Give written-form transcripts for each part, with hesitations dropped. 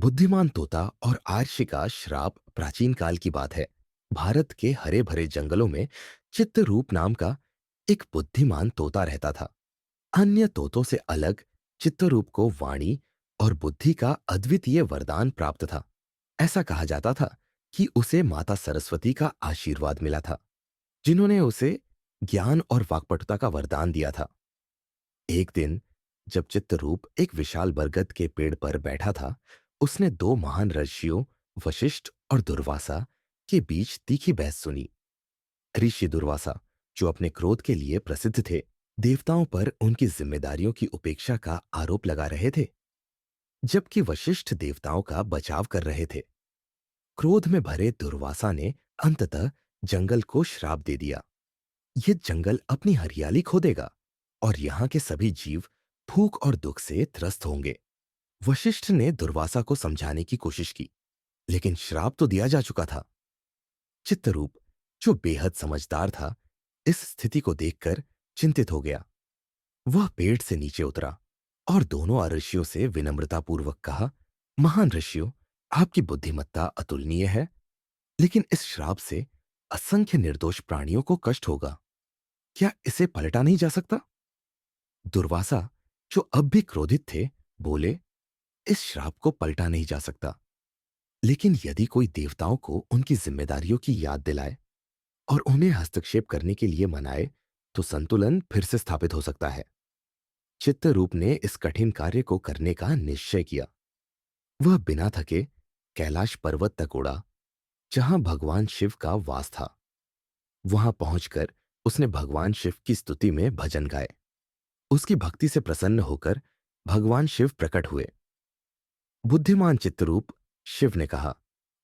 बुद्धिमान तोता और आर्षि का श्राप प्राचीन काल की बात है। भारत के हरे भरे जंगलों में चित्तरूप नाम का एक बुद्धिमान तोता रहता था। अन्य तोतों से अलग चित्तरूप को वाणी और बुद्धि का अद्वितीय वरदान प्राप्त था। ऐसा कहा जाता था कि उसे माता सरस्वती का आशीर्वाद मिला था, जिन्होंने उसे ज्ञान और वाक्पटुता का वरदान दिया था। एक दिन जब चित्तरूप एक विशाल बरगद के पेड़ पर बैठा था, उसने दो महान ऋषियों वशिष्ठ और दुर्वासा के बीच तीखी बहस सुनी। ऋषि दुर्वासा, जो अपने क्रोध के लिए प्रसिद्ध थे, देवताओं पर उनकी जिम्मेदारियों की उपेक्षा का आरोप लगा रहे थे, जबकि वशिष्ठ देवताओं का बचाव कर रहे थे। क्रोध में भरे दुर्वासा ने अंततः जंगल को श्राप दे दिया। ये जंगल अपनी हरियाली खो देगा और यहाँ के सभी जीव भूख और दुख से त्रस्त होंगे। वशिष्ठ ने दुर्वासा को समझाने की कोशिश की, लेकिन श्राप तो दिया जा चुका था। चित्तरूप, जो बेहद समझदार था, इस स्थिति को देखकर चिंतित हो गया। वह पेड़ से नीचे उतरा और दोनों ऋषियों से विनम्रतापूर्वक कहा, महान ऋषियों, आपकी बुद्धिमत्ता अतुलनीय है, लेकिन इस श्राप से असंख्य निर्दोष प्राणियों को कष्ट होगा। क्या इसे पलटा नहीं जा सकता? दुर्वासा, जो अब भी क्रोधित थे, बोले, इस श्राप को पलटा नहीं जा सकता, लेकिन यदि कोई देवताओं को उनकी जिम्मेदारियों की याद दिलाए और उन्हें हस्तक्षेप करने के लिए मनाए, तो संतुलन फिर से स्थापित हो सकता है। चित्तरूप ने इस कठिन कार्य को करने का निश्चय किया। वह बिना थके कैलाश पर्वत तक उड़ा, जहां भगवान शिव का वास था। वहां पहुंचकर उसने भगवान शिव की स्तुति में भजन गाए। उसकी भक्ति से प्रसन्न होकर भगवान शिव प्रकट हुए। बुद्धिमान चित्तरूप, शिव ने कहा,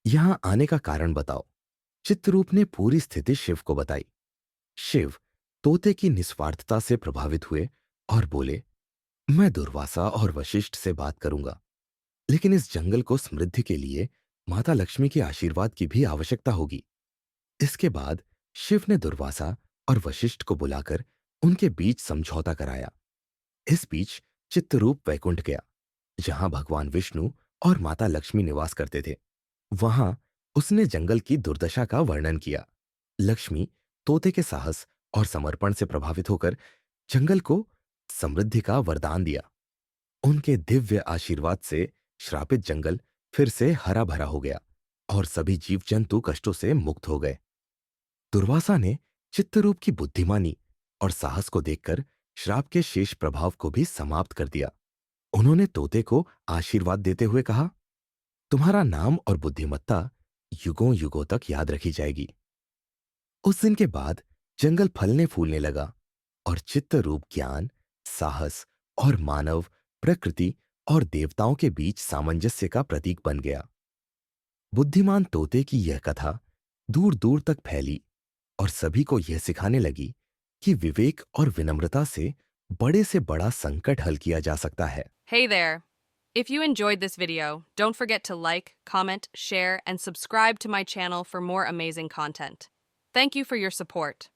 यहां आने का कारण बताओ। चित्तरूप ने पूरी स्थिति शिव को बताई। शिव तोते की निस्वार्थता से प्रभावित हुए और बोले, मैं दुर्वासा और वशिष्ठ से बात करूंगा, लेकिन इस जंगल को समृद्धि के लिए माता लक्ष्मी के आशीर्वाद की भी आवश्यकता होगी। इसके बाद शिव ने दुर्वासा और वशिष्ठ को बुलाकर उनके बीच समझौता कराया। इस बीच चित्तरूप वैकुंठ गया, जहां भगवान विष्णु और माता लक्ष्मी निवास करते थे। वहां उसने जंगल की दुर्दशा का वर्णन किया। लक्ष्मी तोते के साहस और समर्पण से प्रभावित होकर जंगल को समृद्धि का वरदान दिया। उनके दिव्य आशीर्वाद से श्रापित जंगल फिर से हरा भरा हो गया और सभी जीव जंतु कष्टों से मुक्त हो गए। दुर्वासा ने चित्तरूप की बुद्धिमानी और साहस को देखकर श्राप के शेष प्रभाव को भी समाप्त कर दिया। उन्होंने तोते को आशीर्वाद देते हुए कहा, तुम्हारा नाम और बुद्धिमत्ता युगों युगों तक याद रखी जाएगी। उस दिन के बाद जंगल फलने फूलने लगा और चित्तरूप ज्ञान, साहस और मानव, प्रकृति और देवताओं के बीच सामंजस्य का प्रतीक बन गया। बुद्धिमान तोते की यह कथा दूर दूर तक फैली और सभी को यह सिखाने लगी कि विवेक और विनम्रता से बड़ा संकट हल किया जा सकता है। Hey there! If you enjoyed this video, don't forget to like, comment, share, and subscribe to my channel for more amazing content. Thank you for your support.